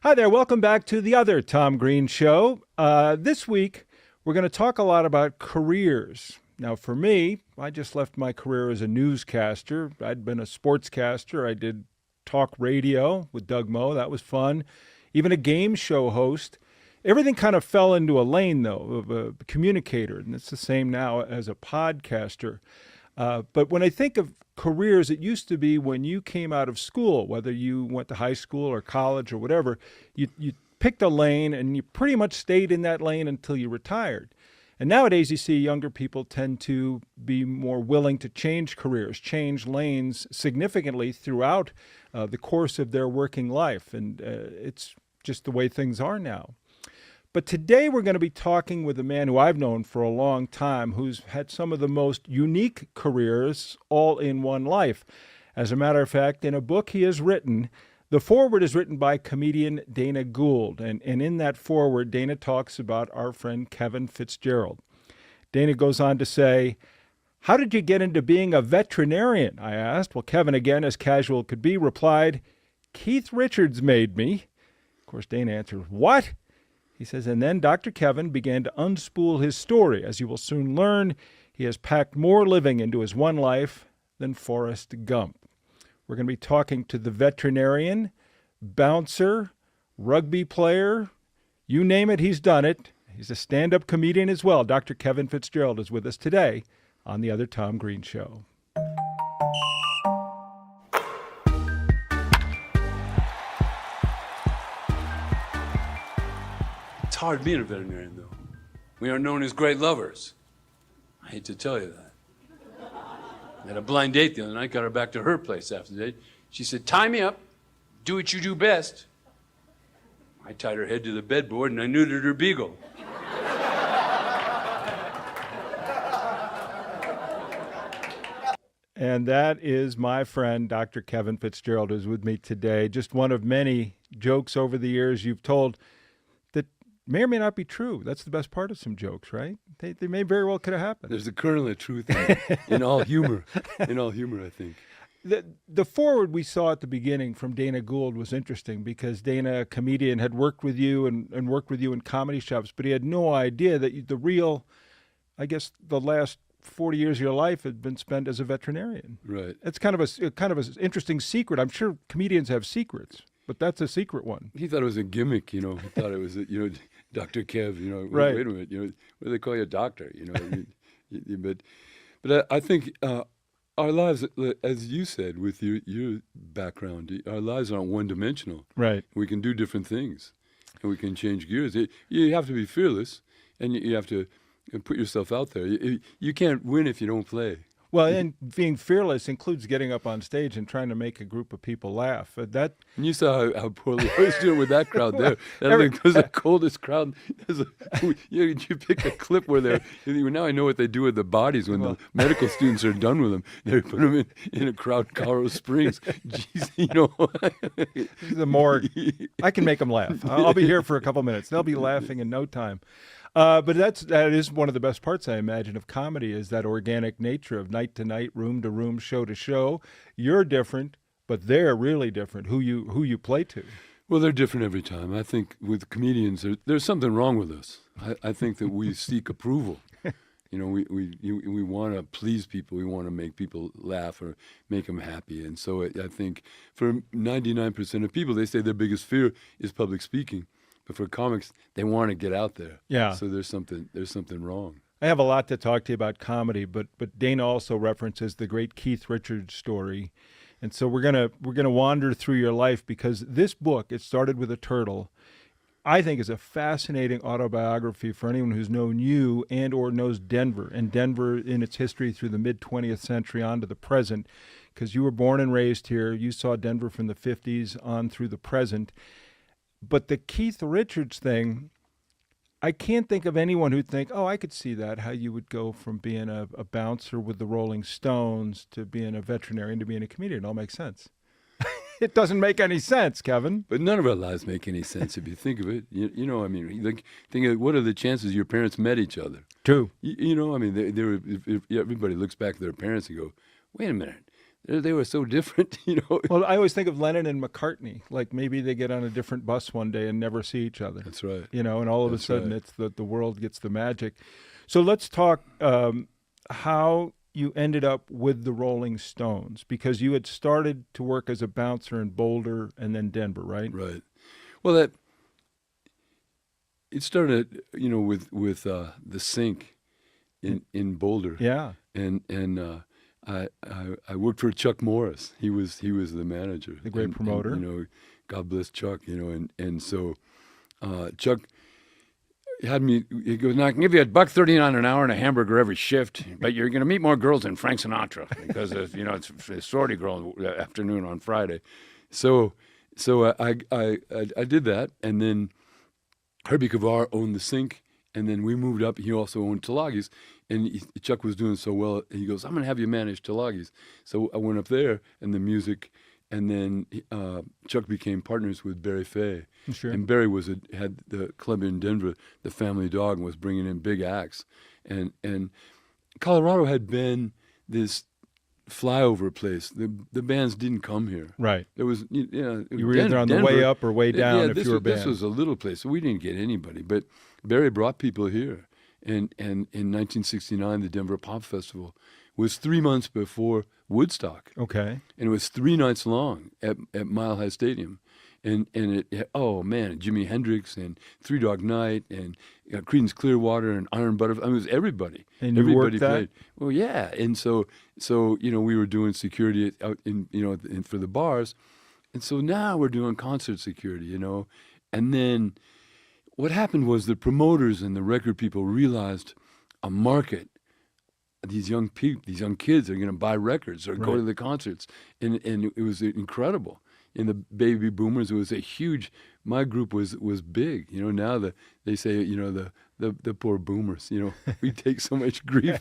Hi there. Welcome back to the other Tom Green Show. This week, we're going to talk a lot about careers. Now, for me, I just left my career as a newscaster. I'd been a sportscaster. I did talk radio with Doug Moe. That was fun. Even a game show host. Everything kind of fell into a lane, though, of a communicator. And it's the same now as a podcaster. But when I think of careers, it used to be when you came out of school, whether you went to high school or college or whatever, you picked a lane and you pretty much stayed in that lane until you retired. And nowadays you see younger people tend to be more willing to change careers, change lanes significantly throughout the course of their working life. And it's just the way things are now. But today we're going to be talking with a man who I've known for a long time, who's had some of the most unique careers all in one life. As a matter of fact, in a book he has written, the foreword is written by comedian Dana Gould. And in that foreword, Dana talks about our friend Kevin Fitzgerald. Dana goes on to say, "How did you get into being a veterinarian?" I asked. Well, Kevin, again, as casual could be, replied, "Keith Richards made me." Of course, Dana answers, "What?" He says, and then Dr. Kevin began to unspool his story. As you will soon learn, he has packed more living into his one life than Forrest Gump. We're going to be talking to the veterinarian, bouncer, rugby player, you name it, he's done it. He's a stand-up comedian as well. Dr. Kevin Fitzgerald is with us today on The Other Tom Green Show. It's hard being a veterinarian, though. We are known as great lovers. I hate to tell you that. I had a blind date the other night, got her back to her place after the date. She said, "Tie me up, do what you do best." I tied her head to the bedboard and I neutered her beagle. And that is my friend, Dr. Kevin Fitzgerald, who's with me today. Just one of many jokes over the years you've told that may or may not be true. That's the best part of some jokes, right? They may very well could have happened. There's a kernel of truth in all humor. In all humor, I think. The foreword we saw at the beginning from Dana Gould was interesting because Dana, a comedian, had worked with you and worked with you in comedy shops, but he had no idea that the real, I guess, the last 40 years of your life had been spent as a veterinarian. Right. It's kind of an interesting secret. I'm sure comedians have secrets, but that's a secret one. He thought it was a gimmick, He thought it was, Dr. Kev, Right. Wait a minute, what do they call you, a doctor, But I think our lives, as you said, with your background, our lives aren't one-dimensional. Right. We can do different things, and we can change gears. You have to be fearless, and you have to put yourself out there. You can't win if you don't play. Well, and being fearless includes getting up on stage and trying to make a group of people laugh. And you saw how poorly I was doing with that crowd there. That was the coldest crowd. You pick a clip where now I know what they do with the bodies when the medical students are done with them. They put them in a crowd in Colorado Springs. Jeez, the more I can make them laugh. I'll be here for a couple minutes. They'll be laughing in no time. But that is one of the best parts, I imagine, of comedy is that organic nature of night to night, room to room, show to show. You're different, but they're really different. Who you play to. Well, they're different every time. I think with comedians, there's something wrong with us. I think that we seek approval. We want to please people. We want to make people laugh or make them happy. And so I think for 99% of people, they say their biggest fear is public speaking. But for comics, they want to get out there. Yeah. So there's something wrong. I have a lot to talk to you about comedy, but Dana also references the great Keith Richards story. And so we're gonna wander through your life because this book, It Started with a Turtle, I think is a fascinating autobiography for anyone who's known you and or knows Denver, and Denver in its history through the mid-20th century on to the present, because you were born and raised here. You saw Denver from the 50s on through the present. But the Keith Richards thing, I can't think of anyone who'd think, oh, I could see that, how you would go from being a bouncer with the Rolling Stones to being a veterinarian to being a comedian. It all makes sense. It doesn't make any sense, Kevin. But none of our lives make any sense if you think of it. Think of what are the chances your parents met each other? True. Everybody looks back at their parents and go, wait a minute. they were so different, Well, I always think of Lennon and McCartney. Like maybe they get on a different bus one day and never see each other. That's right. And all of a That's sudden right. it's the world gets the magic. So let's talk how you ended up with the Rolling Stones, because you had started to work as a bouncer in Boulder and then Denver, right? Right. Well, it started, with the sink in Boulder. Yeah. And I worked for Chuck Morris. He was the manager, The great and, promoter. God bless Chuck. And so Chuck had me. He goes, "Now I can give you $1.39 an hour and a hamburger every shift, but you're going to meet more girls than Frank Sinatra because it's a sorority girl afternoon on Friday." So I did that, and then Herbie Kavar owned the sink, and then we moved up. He also owned Tulagi's, and Chuck was doing so well. He goes, "I'm going to have you manage Tulagi's." So I went up there, and the music, and then Chuck became partners with Barry Fay. Sure. And Barry had the club in Denver, the Family Dog, and was bringing in big acts. And Colorado had been this flyover place. The bands didn't come here. Right. There was, You were either on the way up or way down if you were a band. This was a little place, so we didn't get anybody. But Barry brought people here. And in 1969, the Denver Pop Festival was 3 months before Woodstock. Okay. And it was 3 nights long at Mile High Stadium. And oh man, Jimi Hendrix and Three Dog Night and Creedence Clearwater and Iron Butterfly. I mean, it was everybody. And you everybody worked that? played. Well, yeah. And so we were doing security out in for the bars, and so now we're doing concert security. And then what happened was the promoters and the record people realized a market. These young kids are going to buy records or go Right. to the concerts, and it was incredible. In the baby boomers, it was a huge. My group was big. Now they say the poor boomers. We take so much grief.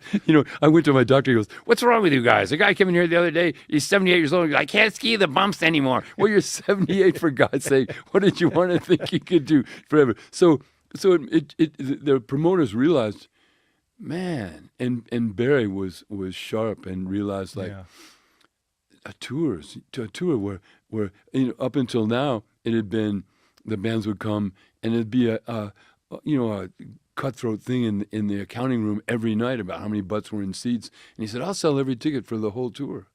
I went to my doctor. He goes, "What's wrong with you guys?" A guy came in here the other day. He's 78 years old. He goes, "I can't ski the bumps anymore." Well, you're 78 for God's sake. What did you want to think you could do forever? So the promoters realized, man, and Barry was sharp and realized Yeah. a tour where up until now it had been the bands would come and it'd be a cutthroat thing in the accounting room every night about how many butts were in seats, and he said, "I'll sell every ticket for the whole tour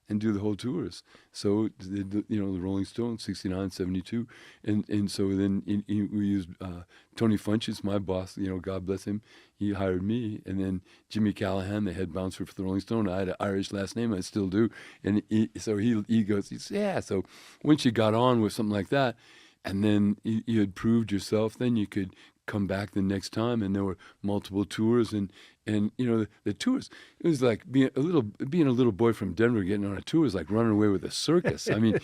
and do the whole tours." So the Rolling Stones, 69, 72, and so then we used Tony Funches, my boss, God bless him, he hired me, and then Jimmy Callahan, the head bouncer for the Rolling Stone. I had an Irish last name, I still do, and he says, "Yeah." So once you got on with something like that, and then you had proved yourself, then you could come back the next time, and there were multiple tours, and the tours, it was like being a little boy from Denver getting on a tour is like running away with a circus. I mean,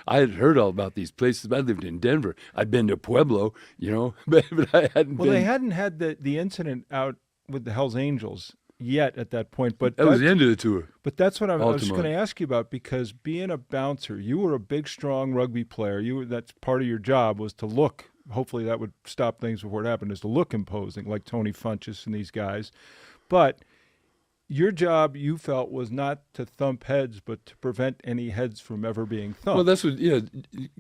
I had heard all about these places. I lived in Denver. I'd been to Pueblo, but I hadn't Well, been. they hadn't had the incident out with the Hells Angels yet at that point, but That was the end of the tour. But that's what I was just Altamont. going to ask you about, because being a bouncer, you were a big, strong rugby player. That's part of your job was to look. Hopefully that would stop things before it happened, is to look imposing, like Tony Funches and these guys. But your job, you felt, was not to thump heads, but to prevent any heads from ever being thumped. Well, that's what. Yeah,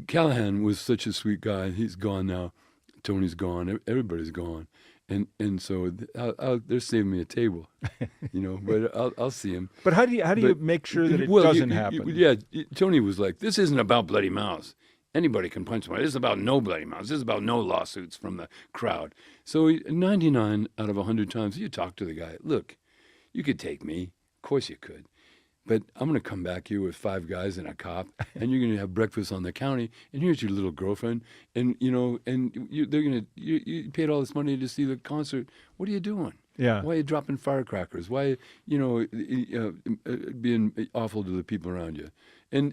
Callahan was such a sweet guy. He's gone now. Tony's gone. Everybody's gone. And so they're saving me a table, but I'll see him. But how do you make sure that it doesn't happen? Tony was like, "This isn't about bloody mouths. Anybody can punch somebody. This is about no bloody mouths. This is about no lawsuits from the crowd." So 99 out of 100 times, you talk to the guy. "Look, you could take me. Of course you could. But I'm going to come back here with 5 guys and a cop, and you're going to have breakfast on the county, and here's your little girlfriend, and you paid all this money to see the concert. What are you doing? Yeah. Why are you dropping firecrackers? Why, being awful to the people around you? And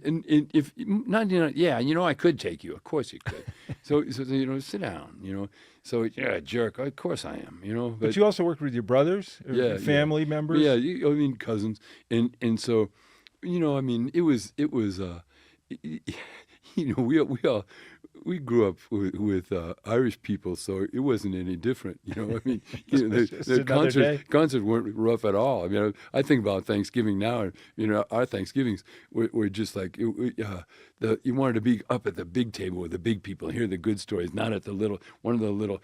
if 99, yeah, I could take you. Of course you could. so sit down. So yeah, jerk. Of course I am. But you also worked with your brothers, or Yeah, your family members. Yeah, cousins, and so, it was, we all, we grew up with Irish people, so it wasn't any different. I mean, the concerts weren't rough at all. I mean, I think about Thanksgiving now, and our Thanksgivings were just like you wanted to be up at the big table with the big people and hear the good stories, not at one of the little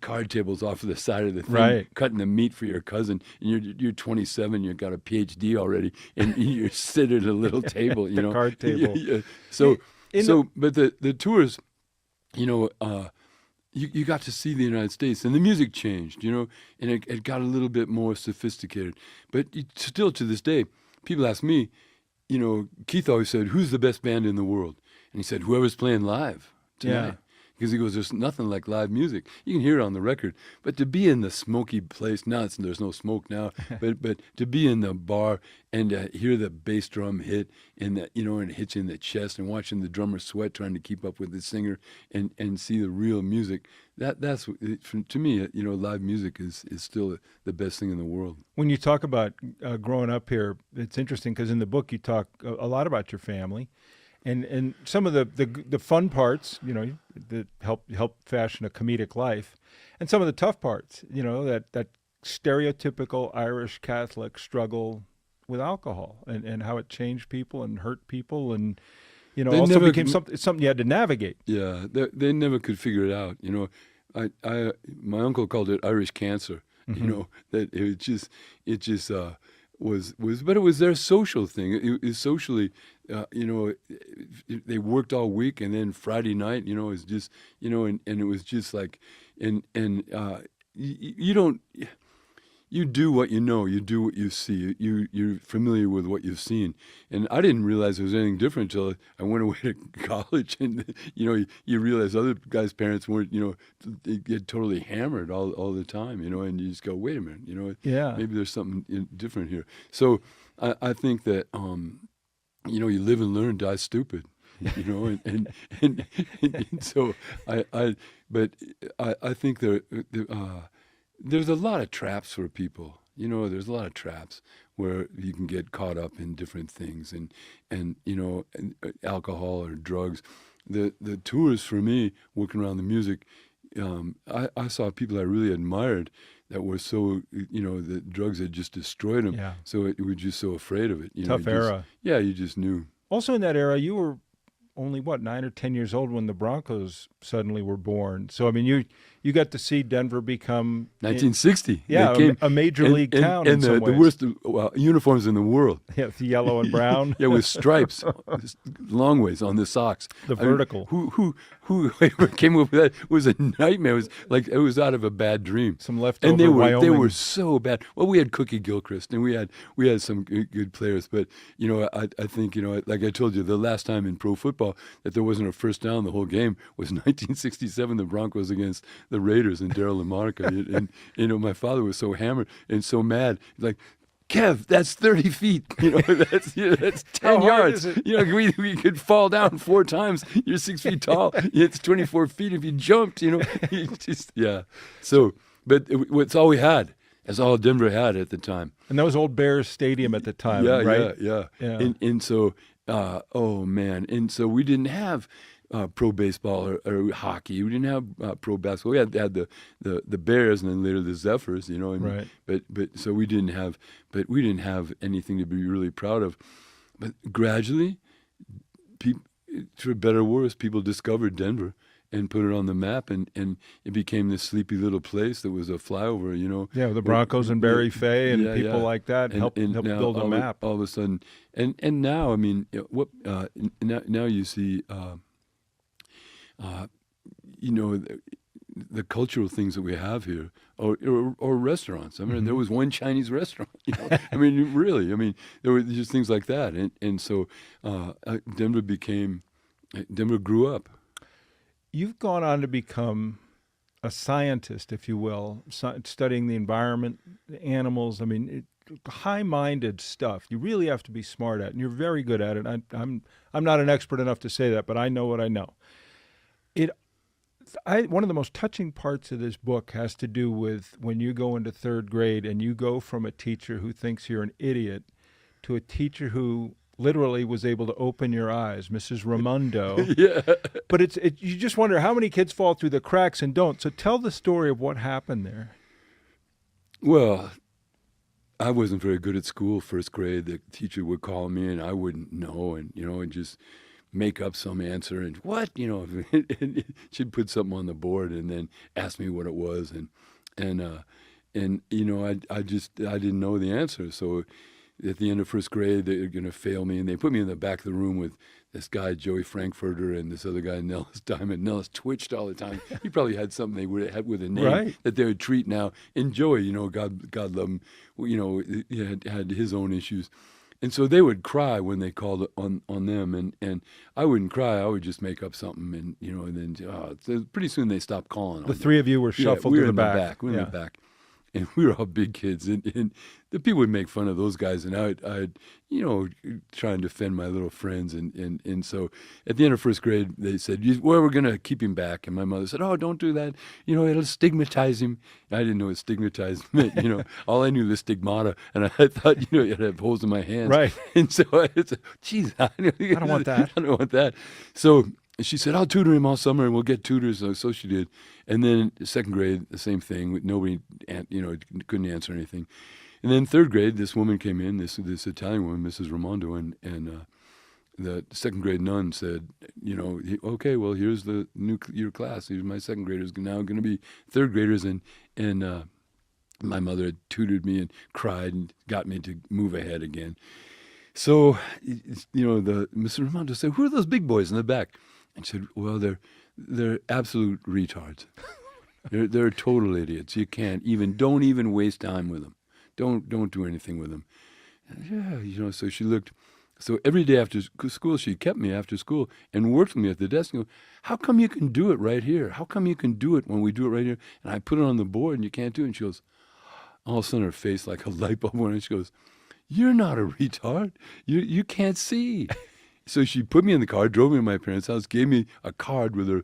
card tables off of the side of the thing, right, cutting the meat for your cousin. And you're 27, you've got a PhD already, and you're sitting at a little table, the card table. Yeah. But the tours, you got to see the United States, and the music changed, and it got a little bit more sophisticated. But still to this day, people ask me, Keith always said, "Who's the best band in the world?" And he said, "Whoever's playing live tonight." Yeah. Because he goes, there's nothing like live music. You can hear it on the record, but to be in the smoky place, there's no smoke now, but to be in the bar and hear the bass drum hit and it hits you in the chest, and watching the drummer sweat trying to keep up with the singer and see the real music, that's to me, live music is still the best thing in the world. When you talk about growing up here, it's interesting because in the book you talk a lot about your family. And some of the fun parts, that help fashion a comedic life, and some of the tough parts, that stereotypical Irish Catholic struggle with alcohol and how it changed people and hurt people, and also became something you had to navigate. Yeah, they never could figure it out. My uncle called it Irish cancer. Mm-hmm. That it just was, but it was their social thing. It was socially, they worked all week, and then Friday night, it was just, and it was just like, you don't, you do what you know, you do what you see, you're familiar with what you've seen. And I didn't realize there was anything different until I went away to college, and you realize other guys' parents weren't, they get totally hammered all the time, and you just go, wait a minute, Yeah. maybe there's something different here. So I think that you live and learn, die stupid. And so I think there's a lot of traps for people. There's a lot of traps where you can get caught up in different things, and alcohol or drugs. The tours for me, working around the music, I saw people I really admired that were so, the drugs had just destroyed them. Yeah. So we were just so afraid of it. Tough era. Yeah, you just knew. Also in that era, you were only 9 or 10 years old when the Broncos suddenly were born. So I mean, you got to see Denver become 1960. A major league town. And the worst uniforms in the world. Yeah, the yellow and brown. Yeah, with stripes, long ways on the socks. The vertical. Who came up with that? It was a nightmare. It was like it was out of a bad dream. Some leftover and they Wyoming. were so bad. Well, we had Cookie Gilchrist, and we had some good players, but I think like I told you, the last time in pro football that there wasn't a first down the whole game was 1967, the Broncos against the Raiders and Darryl and Monica. And my father was so hammered and so mad. He's like, Kev, that's 30 feet. That's 10 yards. We could fall down 4 times. You're 6 feet tall. It's 24 feet if you jumped. So, but it's all we had. That's all Denver had at the time. And that was Old Bears Stadium at the time, yeah, right? Yeah. And so, oh man, and so we didn't have pro baseball or hockey. We didn't have pro basketball. We had the Bears, and then later the Zephyrs. Right. But so we didn't have anything to be really proud of. But gradually, for better or worse, people discovered Denver and put it on the map, and it became this sleepy little place that was a flyover, Yeah, the Broncos and Barry Fay and people like that helped build a map. All of a sudden, and now, I mean, now you see, the cultural things that we have here, or restaurants. I mean, there was one Chinese restaurant. I mean, really. I mean, there were just things like that, and so Denver grew up. You've gone on to become a scientist, if you will, studying the environment, the animals. I mean, high-minded stuff. You really have to be smart at it, and you're very good at it. I'm not an expert enough to say that, but I know what I know. One of the most touching parts of this book has to do with when you go into 3rd grade and you go from a teacher who thinks you're an idiot to a teacher who literally was able to open your eyes, Mrs. Raimondo. Yeah. But you just wonder how many kids fall through the cracks and don't. So tell the story of what happened there. Well, I wasn't very good at school, first grade. The teacher would call me and I wouldn't know, and just make up some answer and and she'd put something on the board and then ask me what it was, and I didn't know the answer. So at the end of first grade, they were going to fail me, and they put me in the back of the room with this guy, Joey Frankfurter, and this other guy, Nellis Diamond. Nellis twitched all the time. He probably had something they would have with a name Right. that they would treat now. And Joey, God love him, he had his own issues. And so they would cry when they called on them, and I wouldn't cry. I would just make up something, and then so pretty soon they stopped calling on The me. three of you were shuffled we to were the in back. We were in the back. And we were all big kids, and the people would make fun of those guys, and I'd try and defend my little friends, and so at the end of first grade, they said, well, we're going to keep him back, and my mother said, oh, don't do that, it'll stigmatize him. I didn't know what stigmatize meant, all I knew was stigmata, and I thought, I'd have holes in my hands. Right. And so I said, geez, I don't want that. I don't want that. So she said, I'll tutor him all summer and we'll get tutors. So she did. And then second grade, the same thing. Nobody, couldn't answer anything. And then third grade, this woman came in, this Italian woman, Mrs. Raimondo, and the second grade nun said, okay, well, here's your class. Here's my second graders now going to be third graders. And my mother had tutored me and cried and got me to move ahead again. So, the Mrs. Raimondo said, who are those big boys in the back? And she said, well, they're absolute retards. They're total idiots. You don't even waste time with them. Don't do anything with them. And yeah, so she looked. So every day after school, she kept me after school and worked with me at the desk. And go, how come you can do it right here? How come you can do it when we do it right here? And I put it on the board and you can't do it. And she goes, all of a sudden her face like a light bulb went on. She goes, you're not a retard. You can't see. So she put me in the car, drove me to my parents' house, gave me a card with her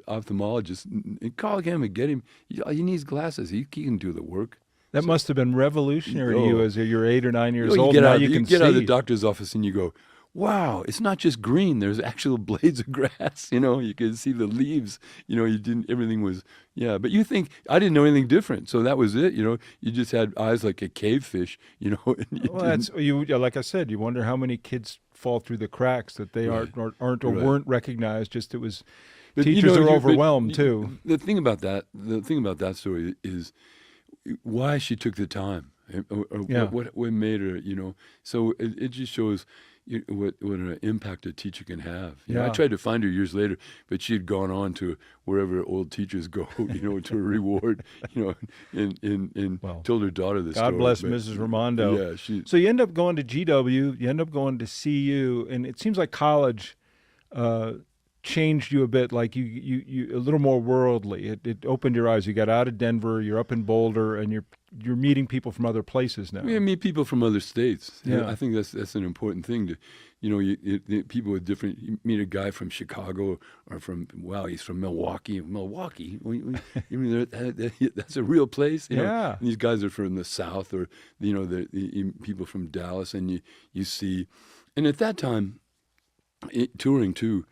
ophthalmologist, and call him and get him. He needs glasses. He can do the work. That must have been revolutionary to you as you're 8 or 9 years old. You Now get you can out of the see. doctor's office and you go, wow, it's not just green. There's actual blades of grass. You can see the leaves. Everything was, But you think, I didn't know anything different. So that was it. You just had eyes like a cave fish, And like I said, you wonder how many kids fall through the cracks that they aren't or weren't recognized. Just it was, But, teachers are overwhelmed too. The thing about that story is why she took the time, or what made her, So it just shows what an impact a teacher can have. I tried to find her years later, but she had gone on to wherever old teachers go, to a reward, and told her daughter this story. God bless Mrs. Raimondo. Yeah, so you end up going to GW, you end up going to CU, and it seems like college changed you a bit, like you a little more worldly. It opened your eyes. You got out of Denver, you're up in Boulder, and you're meeting people from other places now. We meet people from other states. Yeah. I think that's an important thing to, people with different. You meet a guy from Chicago or he's from Milwaukee. Milwaukee, that's a real place. Yeah. And these guys are from the South, or the people from Dallas, and you see, and at that time, touring too.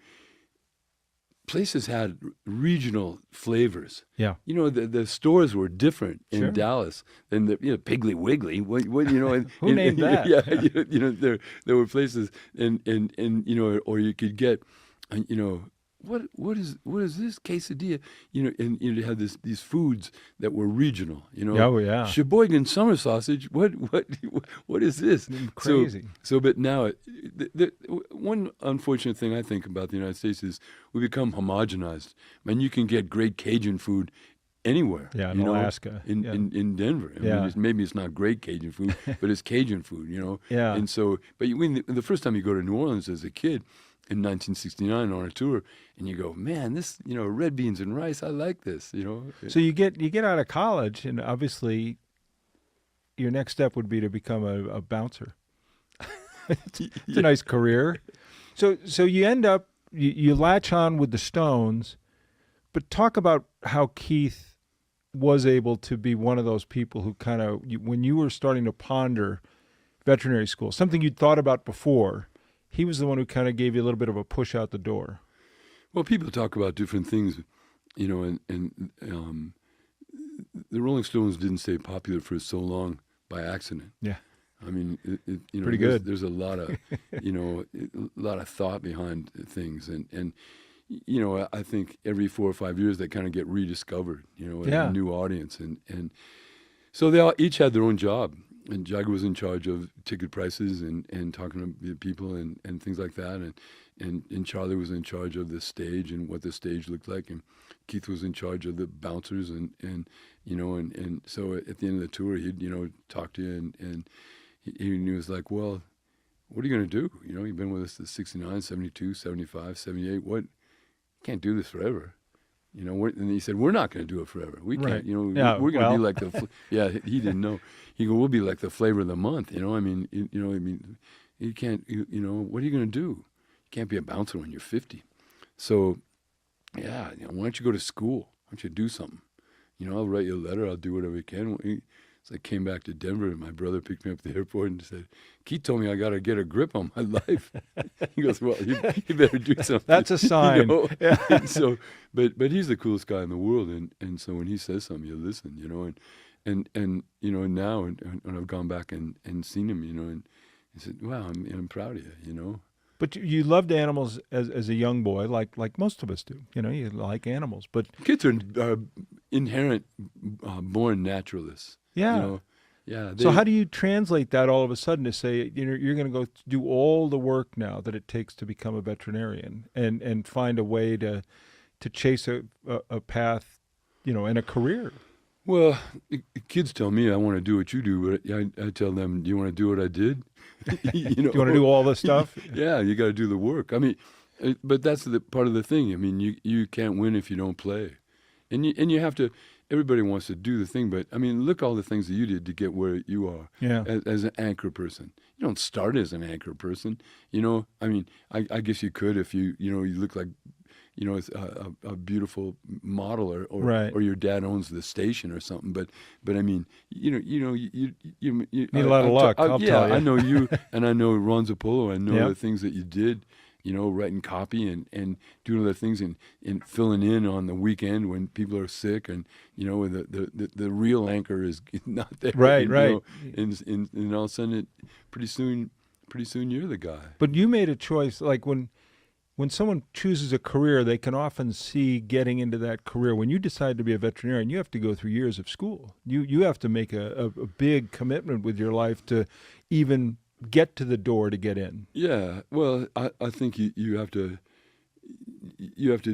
Places had regional flavors. Yeah. The stores were different in Sure. Dallas than the Piggly Wiggly. And, Who named that? Yeah. There were places and or you could get, what is this quesadilla? And you had these foods that were regional. Oh yeah. Sheboygan summer sausage. What is this? Crazy. So but now, one unfortunate thing I think about the United States is we become homogenized. You can get great Cajun food anywhere. Yeah, in Alaska. In Denver. Maybe it's not great Cajun food, but it's Cajun food. Yeah. And so, but the first time you go to New Orleans as a kid, in 1969 on a tour, and you go, man, this, red beans and rice, I like this, So you get out of college, and obviously your next step would be to become a bouncer. It's a nice career. So you end up, you latch on with the Stones, but talk about how Keith was able to be one of those people who kind of, when you were starting to ponder veterinary school, something you'd thought about before, he was the one who kind of gave you a little bit of a push out the door. Well, people talk about different things, and the Rolling Stones didn't stay popular for so long by accident. Yeah. I mean, Pretty good. There's a lot of, a lot of thought behind things, and I think every 4 or 5 years they kind of get rediscovered, Yeah. a new audience, and so they all each had their own job, and Jagger was in charge of ticket prices and talking to people and things like that, and Charlie was in charge of the stage and what the stage looked like, and Keith was in charge of the bouncers, and so at the end of the tour he'd talk to you and he was like, well, what are you going to do? You've been with us since 69, 72, 75, 78. What? Can't do this forever. And he said, we're not going to do it forever. We can't, Yeah, we're going to be like he didn't know. He go, we'll be like the flavor of the month. You can't, what are you going to do? You can't be a bouncer when you're 50. So, yeah, why don't you go to school? Why don't you do something? I'll write you a letter. I'll do whatever I can. So I came back to Denver, and my brother picked me up at the airport and said, Keith told me I got to get a grip on my life. He goes, well, you better do something. That's a sign. Yeah. And so, but he's the coolest guy in the world, and so when he says something, you listen, and now when I've gone back and seen him, and he said, wow, I'm proud of you, But you loved animals as a young boy, like most of us do. You like animals, but kids are inherent, born naturalists. yeah. Yeah. So how do you translate that all of a sudden to say, you're going to go do all the work now that it takes to become a veterinarian and find a way to chase a path, and a career? Well, kids tell me I want to do what you do, but I tell them, do you want to do what I did? Do you want to do all this stuff? Yeah, you got to do the work. I mean, but that's the part of the thing. I mean, you can't win if you don't play, and you have to. Everybody wants to do the thing, but I mean, look all the things that you did to get where you are. Yeah. As an anchor person, you don't start as an anchor person. I mean, I guess you could if you look like, a beautiful model or Right. or your dad owns the station or something. But I mean, you Need a lot of luck. I'll tell you. I know you, and I know Ron Zappolo. I know Yep. the things that you did. Writing copy and doing other things and filling in on the weekend when people are sick and, when the real anchor is not there. Right, right. And all of a sudden, pretty soon you're the guy. But you made a choice, like when someone chooses a career, they can often see getting into that career. When you decide to be a veterinarian, you have to go through years of school. You have to make a big commitment with your life to even get to the door to get in. Yeah, well, I think you have to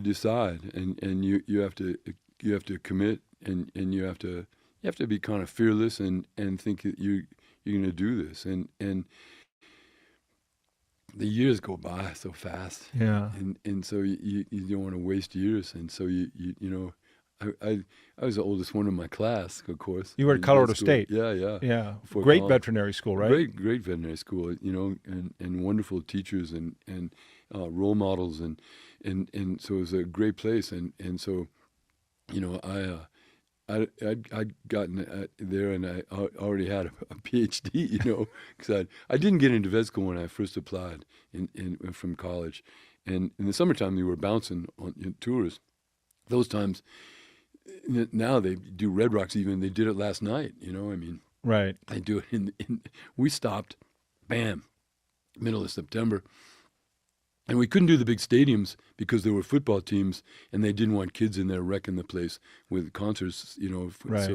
decide and you have to commit and you have to be kind of fearless and think that you're going to do this and the years go by so fast. Yeah. And so you don't want to waste years, and so I was the oldest one in my class, of course. You were at Colorado State. Yeah. Yeah. Before Great college. veterinary school, right? Great veterinary school, and wonderful teachers and role models and so it was a great place and so I'd gotten there and I already had a PhD, because I didn't get into vet school when I first applied from college, and in the summertime we were bouncing on tours. Those times. Now they do Red Rocks even. They did it last night, I mean. Right. They do it we stopped, bam, middle of September. And we couldn't do the big stadiums because there were football teams and they didn't want kids in there wrecking the place with concerts, Right.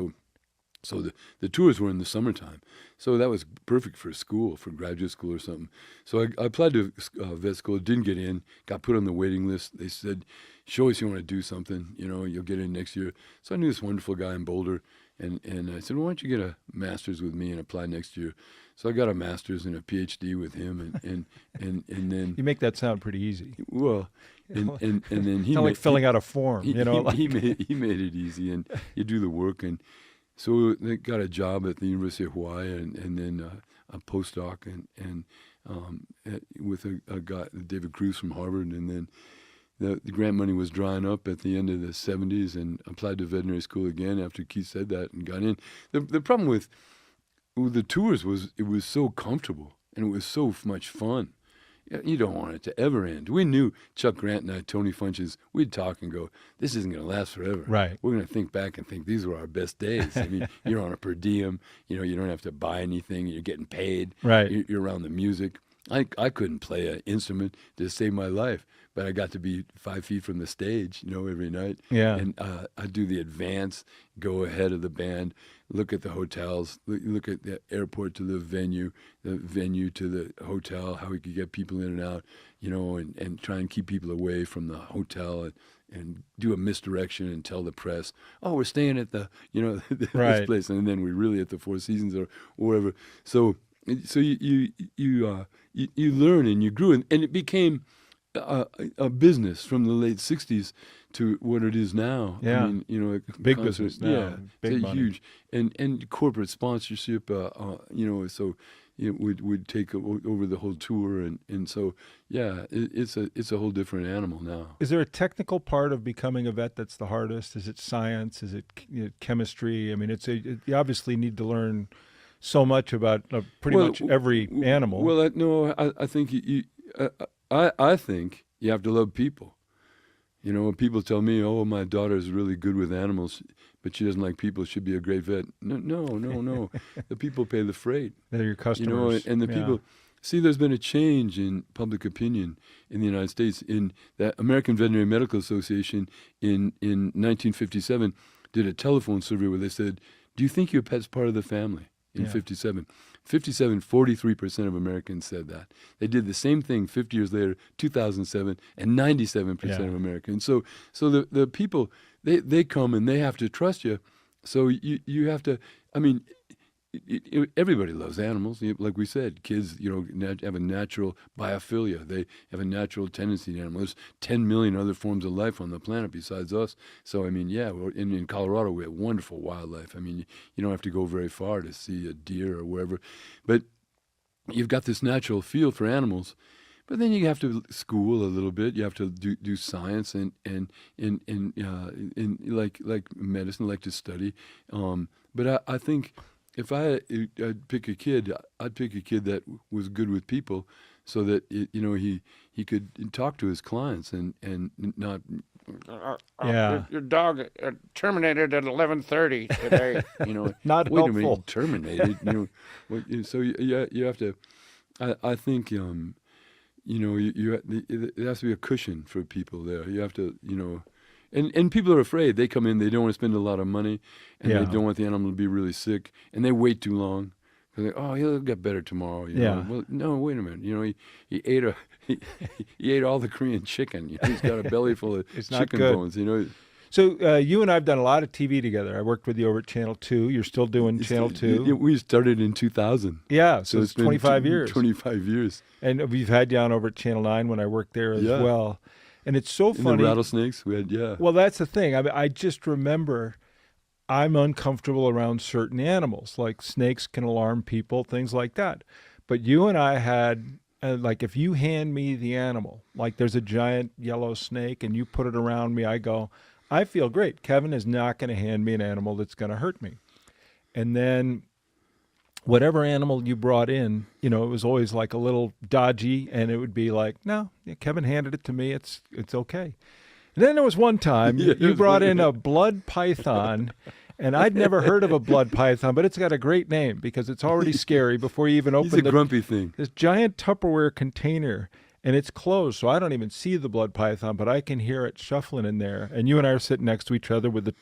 So the tours were in the summertime. So that was perfect for school, for graduate school or something. So I applied to vet school, didn't get in, got put on the waiting list. They said, show us you want to do something, you'll get in next year. So I knew this wonderful guy in Boulder, and I said, well, why don't you get a master's with me and apply next year? So I got a master's and a PhD with him, and then You make that sound pretty easy. well, and then he Not like filling out a form, he made it easy, and you do the work, and so they got a job at the University of Hawaii, and then a postdoc, and with a guy, David Cruz from Harvard, and then the grant money was drying up at the end of the 70s, and applied to veterinary school again after Keith said that and got in. The problem with the tours was it was so comfortable and it was so much fun. You don't want it to ever end. We knew Chuck Grant and I, Tony Funches, we'd talk and go, this isn't going to last forever. Right. We're going to think back and think these were our best days. I mean, you're on a per diem. You know, you don't have to buy anything. You're getting paid. Right. You're around the music. I couldn't play an instrument to save my life, but I got to be 5 feet from the stage, you know, every night. Yeah. And I'd do the advance, go ahead of the band, look at the hotels, look at the airport to the venue to the hotel, how we could get people in and out, you know, and try and keep people away from the hotel and do a misdirection and tell the press, oh, we're staying at the, you know, this Right. place, and then we're really at the Four Seasons or wherever. So you learn and you grew, and it became a business from the late '60s to what it is now. Yeah. I mean, you know, Big concert- business now. Yeah, Big it's money. huge, and corporate sponsorship. You know, so it would take over the whole tour, and so yeah, it's a whole different animal now. Is there a technical part of becoming a vet that's the hardest? Is it science? Is it chemistry? I mean, you obviously need to learn so much about pretty Well, much every animal. Well, I think I think you have to love people. You know, when people tell me, "Oh, my daughter's really good with animals, but she doesn't like people, she'd be a great vet." No. The people pay the freight. They're your You customers. know, and the Yeah. people. See, there's been a change in public opinion in the United States. In the American Veterinary Medical Association in 1957 did a telephone survey where they said, "Do you think your pet's part of the family?" In Yeah. 57. 43% of Americans said that. They did the same thing 50 years later, 2007, and 97% of Americans. So the people, they come and they have to trust you. So you have to, I mean, everybody loves animals. Like we said, kids, you know, have a natural biophilia. They have a natural tendency to animals. There's 10 million other forms of life on the planet besides us. So, I mean, yeah, in Colorado, we have wonderful wildlife. I mean, you don't have to go very far to see a deer or wherever. But you've got this natural feel for animals. But then you have to school a little bit. You have to do science and like medicine, like to study. But I think if I'd pick a kid, I'd pick a kid that was good with people, so that you know he could talk to his clients and not. Yeah. Your dog terminated at 11:30 today. You know, Not wait a helpful. minute, terminated. You know, so you have to. I think you know it has to be a cushion for people there. You have to, you know. And people are afraid. They come in, they don't want to spend a lot of money, and Yeah. they don't want the animal to be really sick, and they wait too long. They're like, oh, he'll get better tomorrow. You know? Yeah. Well, no, wait a minute. You know, he ate he ate all the Korean chicken. You know, he's got a belly full of It's not chicken good. bones. You know. So you and I have done a lot of TV together. I worked with you over at Channel 2. You're still doing Channel 2. We started in 2000. Yeah, so it's been 25 years. 25 years. And we've had you on over at Channel 9 when I worked there as Yeah. well. And it's so And the funny. rattlesnakes, we had, yeah. Well, that's the thing. I just remember I'm uncomfortable around certain animals, like snakes can alarm people, things like that. But you and I had, like, if you hand me the animal, like there's a giant yellow snake and you put it around me, I go, I feel great. Kevin is not going to hand me an animal that's going to hurt me. And then whatever animal you brought in, you know, it was always like a little dodgy, and it would be like, no, Kevin handed it to me. It's okay. And then there was one time Yeah, you brought in a blood python, and I'd never heard of a blood python, but it's got a great name because it's already scary before you even He's a open grumpy thing. this giant Tupperware container, and it's closed, so I don't even see the blood python, but I can hear it shuffling in there. And you and I are sitting next to each other with the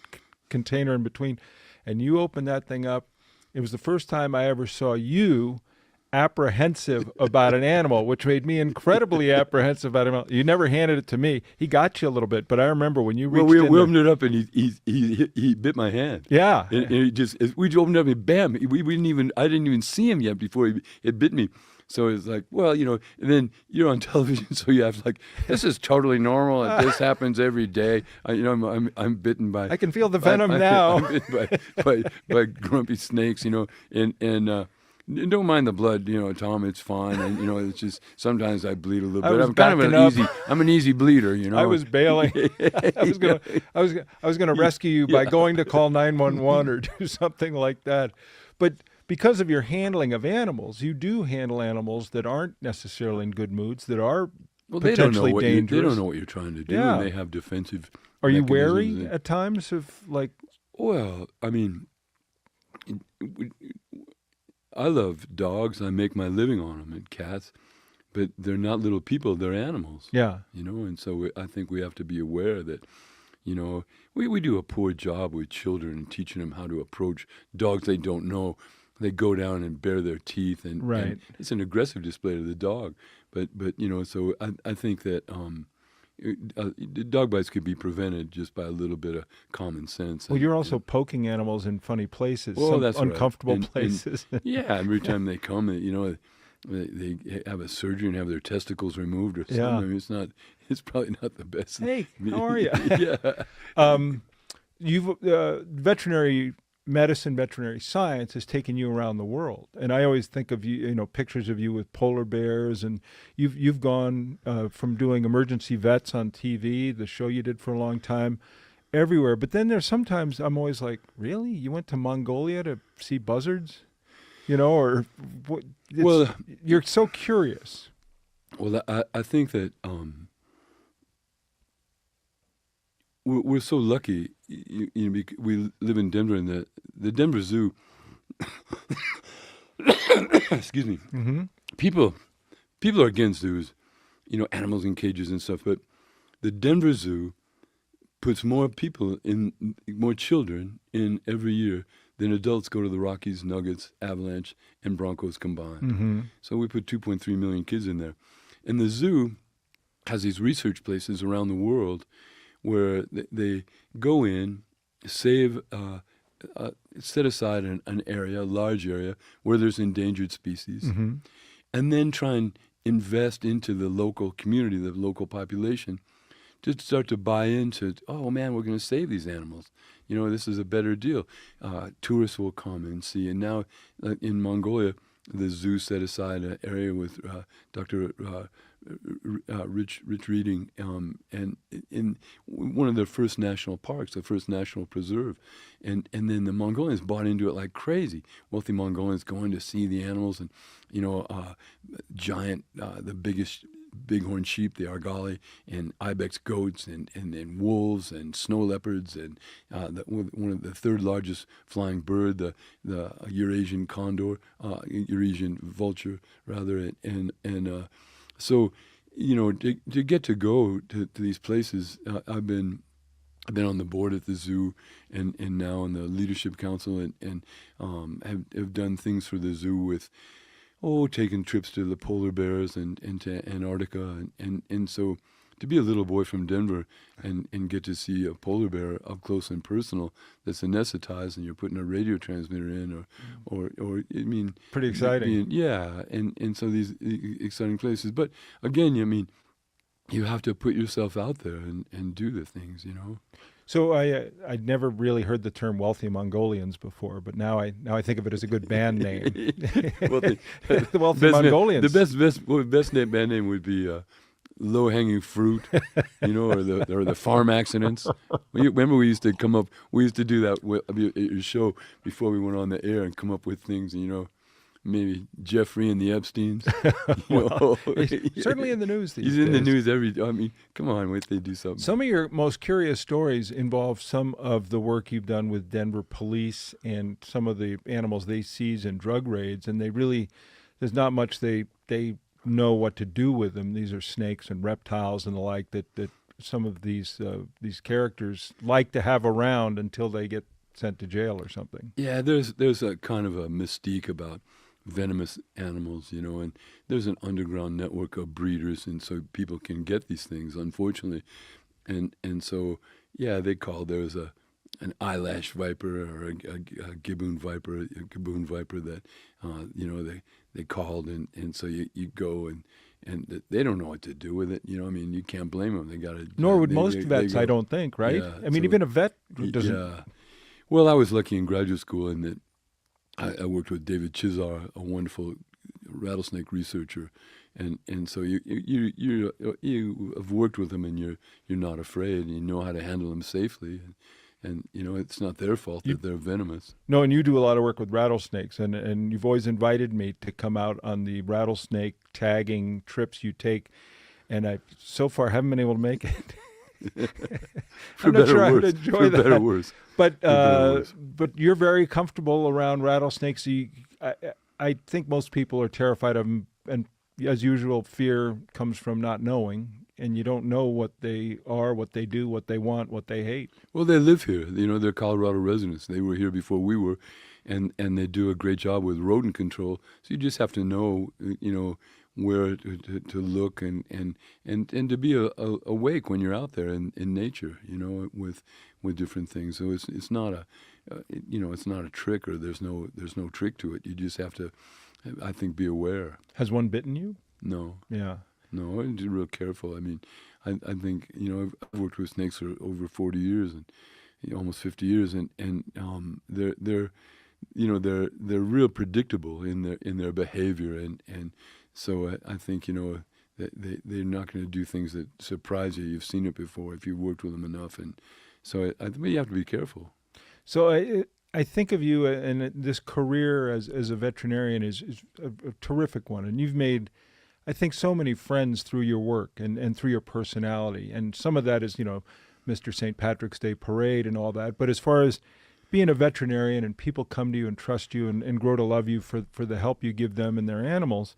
container in between, and you open that thing up. It was the first time I ever saw you apprehensive about an animal, which made me incredibly apprehensive about him. You never handed it to me. He got you a little bit, but I remember when you reached Well, we in there- opened it up, and he bit my hand. Yeah. And he just, we opened it up, and bam, we didn't even, I didn't even see him yet before it bit me. So it's like, well, you know, and then you're on television, so you have like, this is totally normal. And this happens every day. You know, I'm bitten by. I can feel the venom I'm now. bitten by grumpy snakes. You know, and don't mind the blood. You know, Tom, it's fine. And you know, it's just sometimes I bleed a little I bit. was I'm kind of backing up. I'm an easy bleeder. You know, I was bailing. I was gonna rescue you by going to call 911 or do something like that. But because of your handling of animals, you do handle animals that aren't necessarily in good moods, that are Well, potentially they dangerous. don't know what you're trying to do, Yeah. and they have defensive. Are you mechanisms wary at times of like? Well, I mean, I love dogs. I make my living on them, and cats, but they're not little people. They're animals. Yeah. And so I think we have to be aware that, we do a poor job with children and teaching them how to approach dogs they don't know. They go down and bare their teeth, and it's an aggressive display to the dog. But so I think that dog bites could be prevented just by a little bit of common sense. Well, you're also poking animals in funny places, that's uncomfortable right. places. Yeah, every time they come, they have a surgery and have their testicles removed or something. Yeah. I mean, it's probably not the best. Hey, how are you? Yeah. You've veterinary medicine, veterinary science has taken you around the world, and I always think of you, pictures of you with polar bears, and you've gone from doing emergency vets on TV, the show you did for a long time, everywhere. But then there's sometimes I'm always like, really, you went to Mongolia to see buzzards, or what? Well, you're so curious. Well, I think that we're so lucky. We live in Denver, and the Denver Zoo. Excuse me. Mm-hmm. People are against zoos, animals in cages and stuff. But the Denver Zoo puts more children in every year than adults go to the Rockies, Nuggets, Avalanche, and Broncos combined. Mm-hmm. So we put 2.3 million kids in there. And the zoo has these research places around the world where they go in, set aside an area, a large area, where there's endangered species, mm-hmm. and then try and invest into the local community, the local population, to start to buy into, oh man, we're going to save these animals. This is a better deal. Tourists will come and see. And now in Mongolia, the zoo set aside an area with Dr. Rich Reading, and in one of the first national parks, the first national preserve, and then the Mongolians bought into it like crazy. Wealthy Mongolians going to see the animals, and giant, the biggest bighorn sheep, the argali, and ibex goats, and wolves, and snow leopards, and one of the third largest flying bird, the Eurasian condor, Eurasian vulture rather, and so to get to go to these places, I've been on the board at the zoo, and now on the leadership council, and have done things for the zoo with taking trips to the polar bears and to Antarctica, and so to be a little boy from Denver and get to see a polar bear up close and personal that's anesthetized, and you're putting a radio transmitter in, or I mean, pretty exciting. And so these exciting places. But again, you have to put yourself out there and do the things, So I'd never really heard the term wealthy Mongolians before, but now I think of it as a good band name. Well, the wealthy Mongolians. The best band name would be Low-Hanging Fruit, or the Farm Accidents. Remember we used to do that at your show before we went on the air and come up with things, maybe Jeffrey and the Epsteins. He's certainly in the news these days. He's in the news come on, wait, they do something. Some of your most curious stories involve some of the work you've done with Denver police and some of the animals they seize in drug raids, and there's not much they know what to do with them. These are snakes and reptiles and the like that some of these characters like to have around until they get sent to jail or something. Yeah, there's a kind of a mystique about venomous animals, and there's an underground network of breeders, and so people can get these things, unfortunately, and so there's an eyelash viper or a gibbon viper that they called, and so you go and they don't know what to do with it. You can't blame them. They got to. Nor would most vets, I don't think, right? Yeah, I mean, even a vet doesn't. Yeah. Well, I was lucky in graduate school in that I worked with David Chizar, a wonderful rattlesnake researcher, and so you have worked with him, and you're not afraid, and you know how to handle them safely, and it's not their fault that they're venomous. No, and you do a lot of work with rattlesnakes, and you've always invited me to come out on the rattlesnake tagging trips you take, and I so far haven't been able to make it. I'm not sure I would enjoy that. For better or worse. But you're very comfortable around rattlesnakes. I think most people are terrified of them, and as usual, fear comes from not knowing, and you don't know what they are, what they do, what they want, what they hate. Well, they live here. They're Colorado residents. They were here before we were, and they do a great job with rodent control. So you just have to know, where to look and to be awake when you're out there in nature, with different things. So it's not it's not a trick, or there's no trick to it. You just have to, I think, be aware. Has one bitten you? No. Yeah. No, I'm just real careful. I mean, I think I've worked with snakes for over 40 years and almost 50 years, and they're real predictable in their behavior, and so I think that they're not going to do things that surprise you. You've seen it before if you've worked with them enough, and so I think you have to be careful. So I think of you, and this career as a veterinarian is a terrific one, and you've made, I think, so many friends through your work and through your personality, and some of that is Mr. St. Patrick's Day parade and all that. But as far as being a veterinarian and people come to you and trust you and grow to love you for the help you give them and their animals,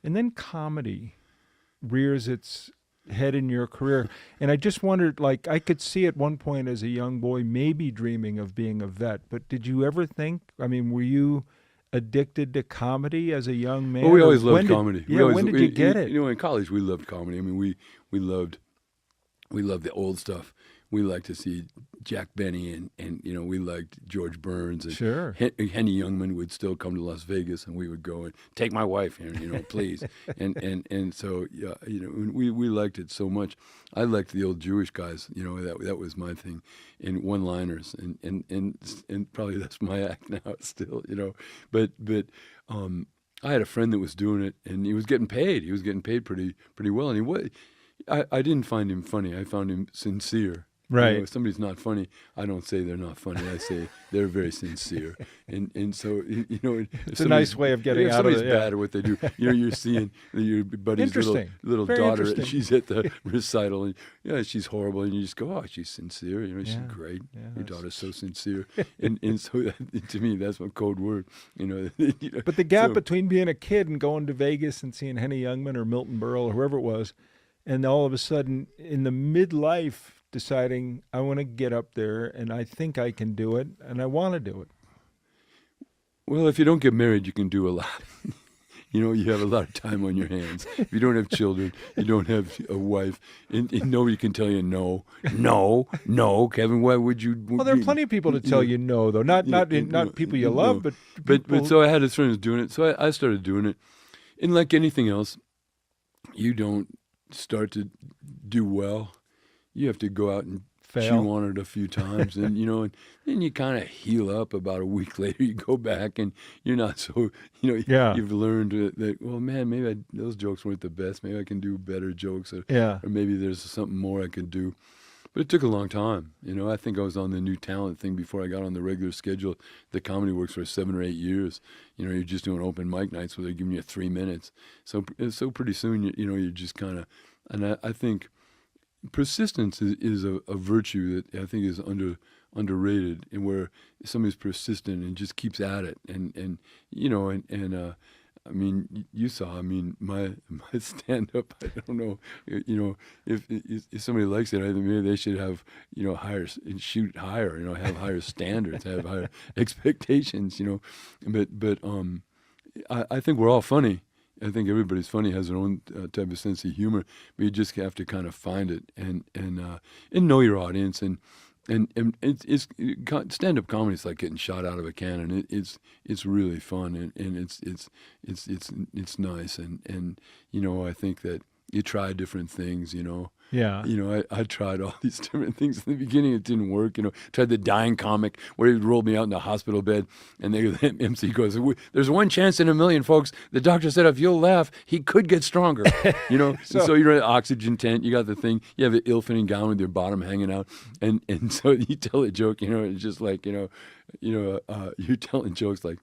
and then comedy rears its head in your career. And I just wondered, I could see at one point as a young boy maybe dreaming of being a vet, but did you ever think, were you addicted to comedy as a young man? Well, we always loved comedy. When did you get it? In college we loved comedy. I mean, we loved the old stuff. We liked to see Jack Benny and we liked George Burns. And sure. Henny Youngman would still come to Las Vegas, and we would go and take my wife here, please. and so we liked it so much. I liked the old Jewish guys. That was my thing, in one-liners, and probably that's my act now still. But I had a friend that was doing it, and he was getting paid. He was getting paid pretty well, and I didn't find him funny. I found him sincere. Right. If somebody's not funny, I don't say they're not funny. I say they're very sincere. And so it's a nice way of getting out of it. If somebody's bad at what they do, you're seeing your buddy's little daughter, and she's at the recital, and she's horrible, and you just go, oh, she's sincere. She's great. Yeah, your daughter's so sincere. and so to me, that's my code word. But the gap between being a kid and going to Vegas and seeing Henny Youngman or Milton Berle or whoever it was, and all of a sudden in the midlife deciding, I want to get up there and I think I can do it and I want to do it. Well, if you don't get married, you can do a lot. You have a lot of time on your hands. If you don't have children, you don't have a wife, and nobody can tell you no, Kevin. Why would you? Well, there are plenty of people to tell you no, though. Not people you love, but but so I had his friends doing it. So I started doing it, and like anything else, you don't start to do well. You have to go out and chew on it a few times, and and then you kind of heal up. About a week later, you go back, and you're not so You've learned that, well, man, maybe those jokes weren't the best. Maybe I can do better jokes, or maybe there's something more I can do. But it took a long time. I think I was on the new talent thing before I got on the regular schedule. The Comedy Works for 7 or 8 years. You're just doing open mic nights where they're giving you 3 minutes. So pretty soon, you're just kind of, and I think persistence is a virtue that I think is underrated, and where somebody's persistent and just keeps at it, and I mean, you saw, my stand-up, I don't know, if somebody likes it, I think maybe they should have, higher, and shoot higher, have higher standards, have higher expectations, but I think we're all funny. I think everybody's funny, has their own type of sense of humor, but you just have to kind of find it and know your audience, and it's stand-up comedy is like getting shot out of a cannon. It's really fun, and it's nice, and I think that you try different things, Yeah. I tried all these different things in the beginning. It didn't work. Tried the dying comic where he rolled me out in the hospital bed, and the MC goes, "There's one chance in a million, folks. The doctor said if you'll laugh, he could get stronger." So you're in an oxygen tent. You got the thing. You have an ill-fitting gown with your bottom hanging out, and so you tell a joke. It's just like you're telling jokes like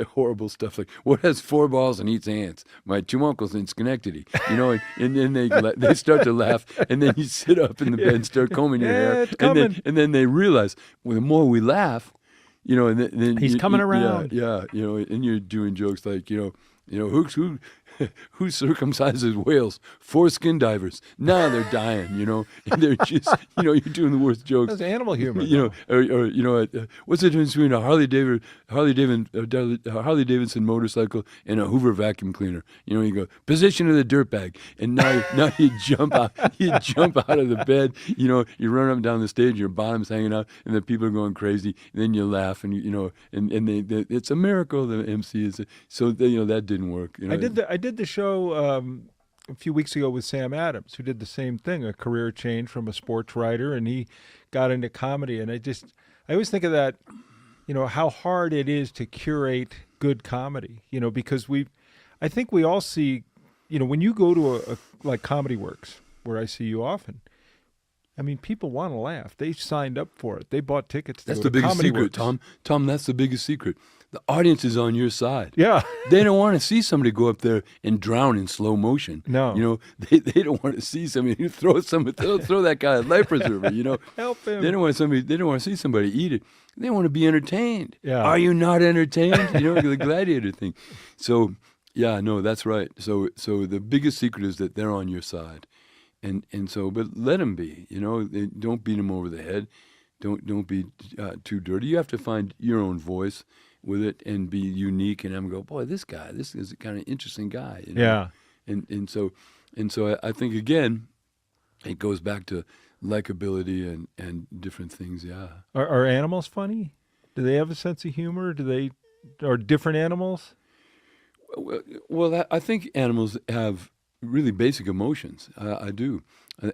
horrible stuff like, "What has four balls and eats ants? My two uncles in Schenectady." And then they start to laugh, and then you sit up in the bed and start combing your hair, and then they realize, well, the more we laugh, and then he's coming around. Yeah, and you're doing jokes like, who circumcises whales? Foreskin divers. Now they're dying, and they're just, you're doing the worst jokes. That's animal humor. What's the difference between a Harley Davidson motorcycle and a Hoover vacuum cleaner? You go, position of the dirt bag, and now you jump out of the bed, you run up and down the stage, your bottom's hanging out, and the people are going crazy, and then you laugh, and it's a miracle the MC is, so that didn't work. I did the show a few weeks ago with Sam Adams, who did the same thing, a career change from a sports writer, and he got into comedy. And I always think of that, how hard it is to curate good comedy, because I think we all see, when you go to a like Comedy Works, where I see you often, I mean, people want to laugh. They signed up for it. They bought tickets to That's it. the biggest Comedy secret, Works. Tom, that's the biggest secret. The audience is on your side. Yeah. They don't want to see somebody go up there and drown in slow motion. No. They don't want to see somebody throw that guy a life preserver, Help him. They don't want to see somebody eat it. They want to be entertained. Yeah. Are you not entertained? The gladiator thing. So, yeah, no, that's right. So the biggest secret is that they're on your side. And so, but let them be, don't beat them over the head. Don't be too dirty. You have to find your own voice with it and be unique, and I'm go, boy, this is a kind of interesting guy. Yeah. And so I think, again, it goes back to likability and different things. Yeah. Are animals funny? Do they have a sense of humor? Are different animals? Well, I think animals have really basic emotions. I do.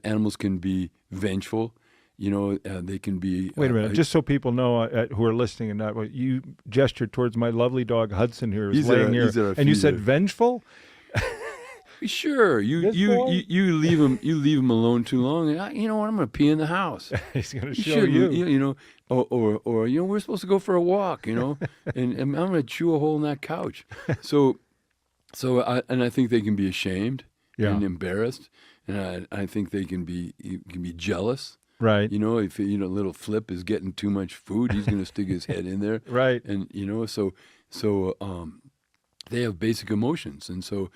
Animals can be vengeful. They can be. Wait a minute, just so people know who are listening and not what you gestured towards my lovely dog Hudson here, who's laying here, and you said vengeful. Sure, you leave him alone too long. And you know what? I'm going to pee in the house. He's going to show you. Or we're supposed to go for a walk. And I'm going to chew a hole in that couch. So I think they can be ashamed and embarrassed, and I think they can be jealous. Right. If little Flip is getting too much food, he's going to stick his head in there. Right. And so they have basic emotions, and so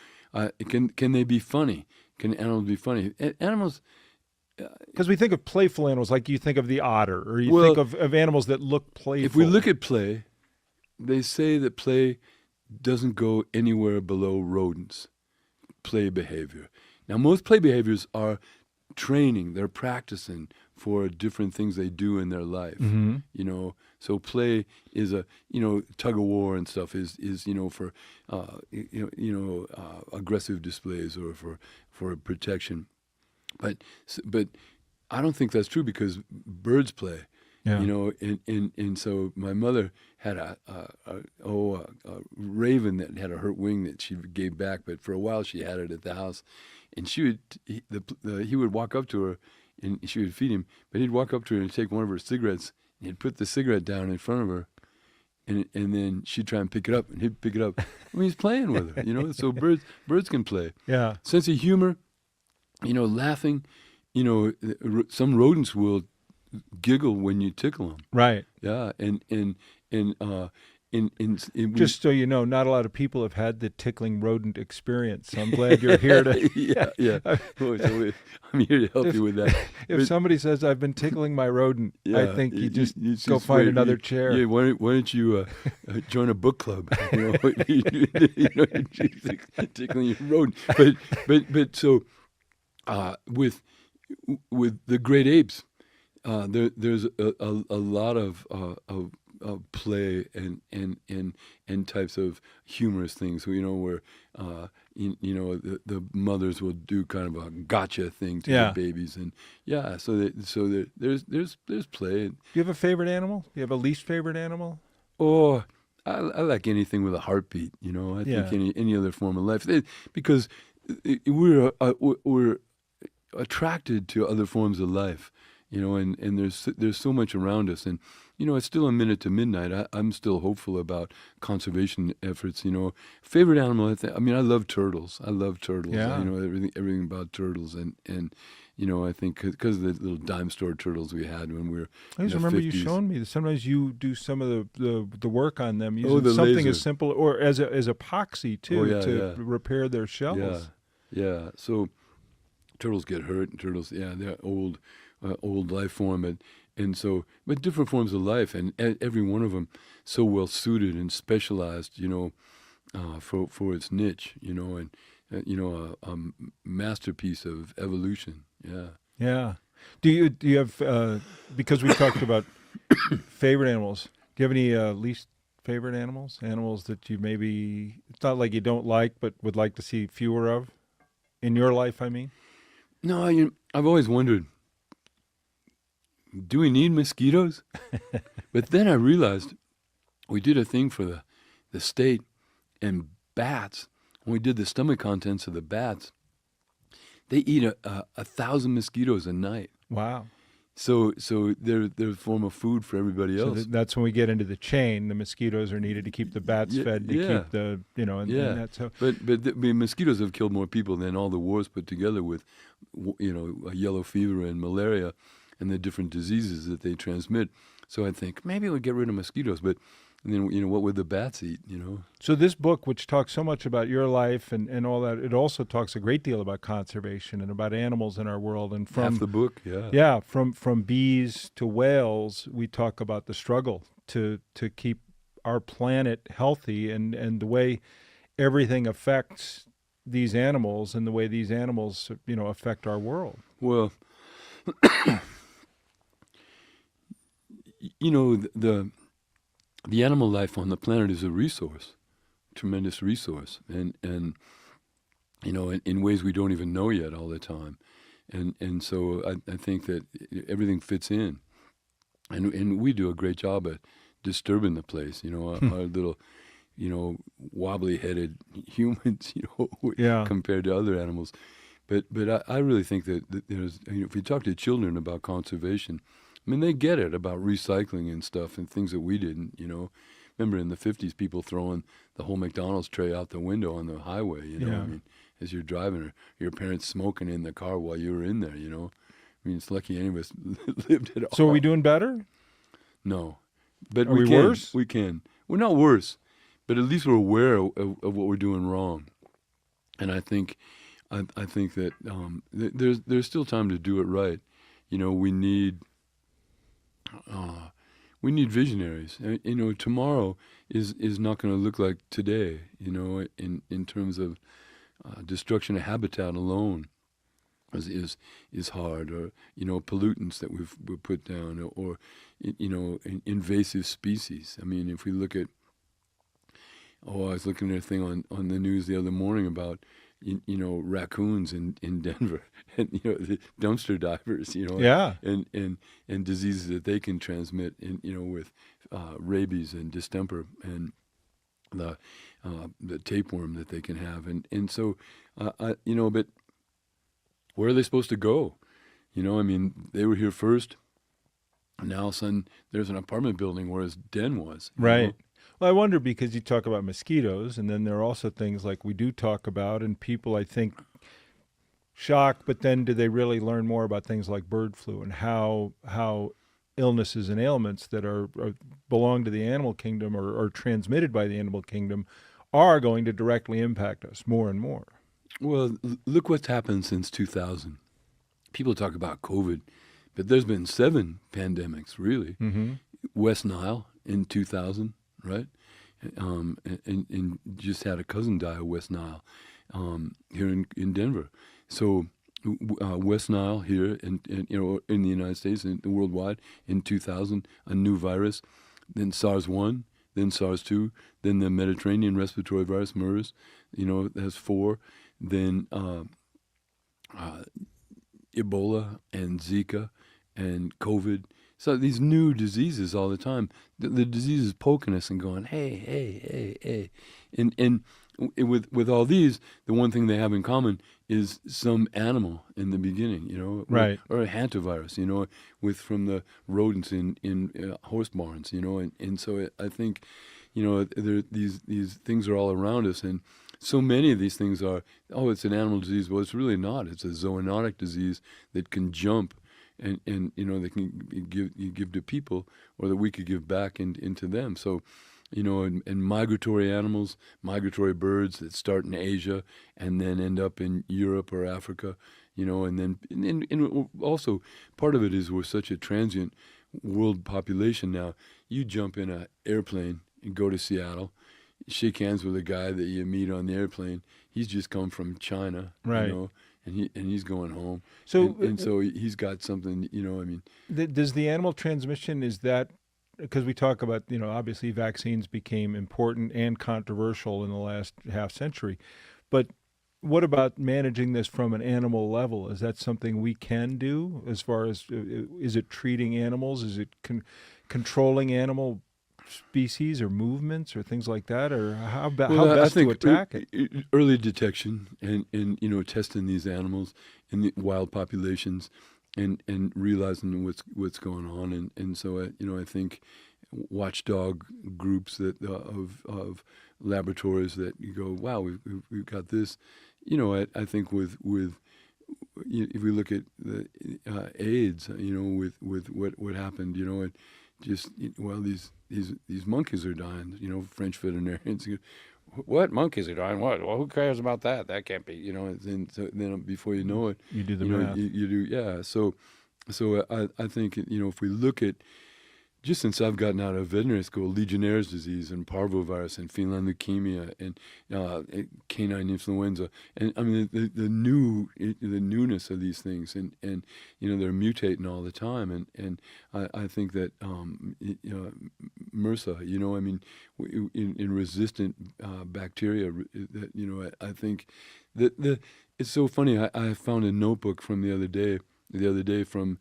can they be funny? Can animals be funny? Animals. Because we think of playful animals, like you think of the otter, or you think of animals that look playful. If we look at play, they say that play doesn't go anywhere below rodents. Play behavior. Now, most play behaviors are training. They're practicing for different things they do in their life. Mm-hmm. So play is a tug of war and stuff is for aggressive displays or for protection. But I don't think that's true, because birds play. Yeah. And so my mother had a raven that had a hurt wing that she gave back, but for a while she had it at the house, and he would walk up to her, and she would feed him, but he'd walk up to her and take one of her cigarettes, and he'd put the cigarette down in front of her, and then she'd try and pick it up, and he'd pick it up. I mean, he's playing with her, So birds can play. Yeah. Sense of humor, laughing. Some rodents will giggle when you tickle them. Right. Yeah. Just so you know, not a lot of people have had the tickling rodent experience. So I'm glad you're here to. Yeah. I'm here to help you with that. If somebody says I've been tickling my rodent, I think you just go find another chair. Yeah. Why don't you join a book club? Tickling your rodent. But so with the great apes. there's a lot of play and types of humorous things. Where the mothers will do kind of a gotcha thing to their Yeah. babies, and yeah, there's play. Do you have a favorite animal? Do you have a least favorite animal? Or I like anything with a heartbeat. I Yeah. think any other form of life, because we're attracted to other forms of life, and there's so much around us, and it's still a minute to midnight. I'm still hopeful about conservation efforts. Favorite animal, I love turtles. I love turtles. Yeah. Everything about turtles, and I think because of the little dime store turtles we had when we were. I just in the remember you 50s. showing me that sometimes you do some of the work on them Oh, using the something laser. as simple or as epoxy too Oh, yeah, to yeah. repair their shells. Yeah. So turtles get hurt, and turtles, yeah, they're old life form, but different forms of life, and every one of them so well suited and specialized, for its niche, and a masterpiece of evolution. Yeah. Yeah. Do you have because we talked about favorite animals? Do you have any least favorite animals? Animals that you maybe it's not like you don't like, but would like to see fewer of in your life? I mean. No, I've always wondered, do we need mosquitoes? But then I realized we did a thing for the state, and bats, when we did the stomach contents of the bats, they eat 1,000 mosquitoes a night. Wow. So they're a form of food for everybody So else. that's when we get into the chain. The mosquitoes are needed to keep the bats fed, to Yeah. keep the and Yeah, that's how. but mosquitoes have killed more people than all the wars put together with, yellow fever and malaria, and the different diseases that they transmit. So I think maybe we'll get rid of mosquitoes, but then what would the bats eat? So this book, which talks so much about your life and all that, it also talks a great deal about conservation and about animals in our world. And Half the book, yeah. yeah, from bees to whales, we talk about the struggle to keep our planet healthy and the way everything affects these animals and the way these animals affect our world. Well, the animal life on the planet is a resource, tremendous resource, and in ways we don't even know yet all the time, and so I think that everything fits in, and we do a great job at disturbing the place. Our little, wobbly-headed humans, Yeah. compared to other animals, but I really think that there's, if you talk to children about conservation, they get it about recycling and stuff and things that we didn't, Remember in the 50s, people throwing the whole McDonald's tray out the window on the highway, Yeah. as you're driving, or your parents smoking in the car while you were in there, It's lucky any of us lived at all. So are we doing better? No. But Are we we can. worse? We can. We're not worse, but at least we're aware of what we're doing wrong. And I think that there's still time to do it right. We need visionaries. Tomorrow is not going to look like today. In terms of destruction of habitat alone is hard, or pollutants that we've put down, or invasive species. If we look at, I was looking at a thing on the news the other morning about raccoons in Denver, and the dumpster divers, Yeah. and diseases that they can transmit, with rabies and distemper and the tapeworm that they can have, and so but where are they supposed to go? They were here first. Now all of a sudden there's an apartment building where his den was. Right. Well, I wonder, because you talk about mosquitoes, and then there are also things like we do talk about, and people, I think, shock, but then do they really learn more about things like bird flu and how illnesses and ailments that are belong to the animal kingdom or are transmitted by the animal kingdom are going to directly impact us more and more? Well, look what's happened since 2000. People talk about COVID, but there's been 7 pandemics, really. Mm-hmm. West Nile in 2000, right? And just had a cousin die of West Nile here in Denver. So West Nile here in the United States and worldwide in 2000, a new virus, then SARS-1, then SARS-2, then the Mediterranean respiratory virus MERS, has 4, then Ebola and Zika and COVID. So these new diseases all the time. The disease is poking us and going, hey, hey, hey, hey. And with all these, the one thing they have in common is some animal in the beginning, Right. or a hantavirus, from the rodents in horse barns, and so I think, these things are all around us, and so many of these things are, it's an animal disease. Well, it's really not. It's a zoonotic disease that can jump, and they can give to people, or that we could give back into them. So, and migratory animals, migratory birds that start in Asia and then end up in Europe or Africa, and also part of it is we're such a transient world population now. You jump in an airplane and go to Seattle, shake hands with a guy that you meet on the airplane. He's just come from China, right? And he's going home. So so he's got something, does the animal transmission, is that, because we talk about, obviously vaccines became important and controversial in the last half century, but what about managing this from an animal level? Is that something we can do as far as, is it treating animals? Is it controlling animal species or movements or things like that? Or how best to attack it? Early detection and testing these animals in the wild populations and realizing what's going on. And so, I think watchdog groups that of laboratories that you go, wow, we've got this. I think with if we look at the AIDS, with what happened, it just, these monkeys are dying, French veterinarians. What, monkeys are dying? What? Well, who cares about that? That can't be, And so then before you know it, you do the math. You do, yeah. So I think if we look at, just since I've gotten out of veterinary school, Legionnaire's disease and parvovirus and feline leukemia and canine influenza, and I mean the newness of these things, and they're mutating all the time, and I think that MRSA, in resistant bacteria, that I think that it's so funny. I found a notebook from the other day from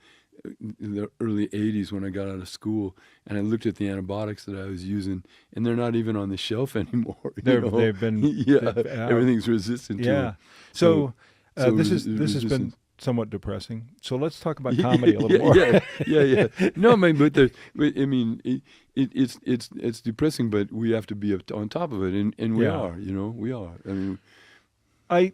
the early 80s when I got out of school, and I looked at the antibiotics that I was using, and they're not even on the shelf anymore. They've been everything's resistant to them. So this has been somewhat depressing. So let's talk about comedy a little more. Yeah. No, it's depressing, but we have to be on top of it, and we are. We are. I mean. I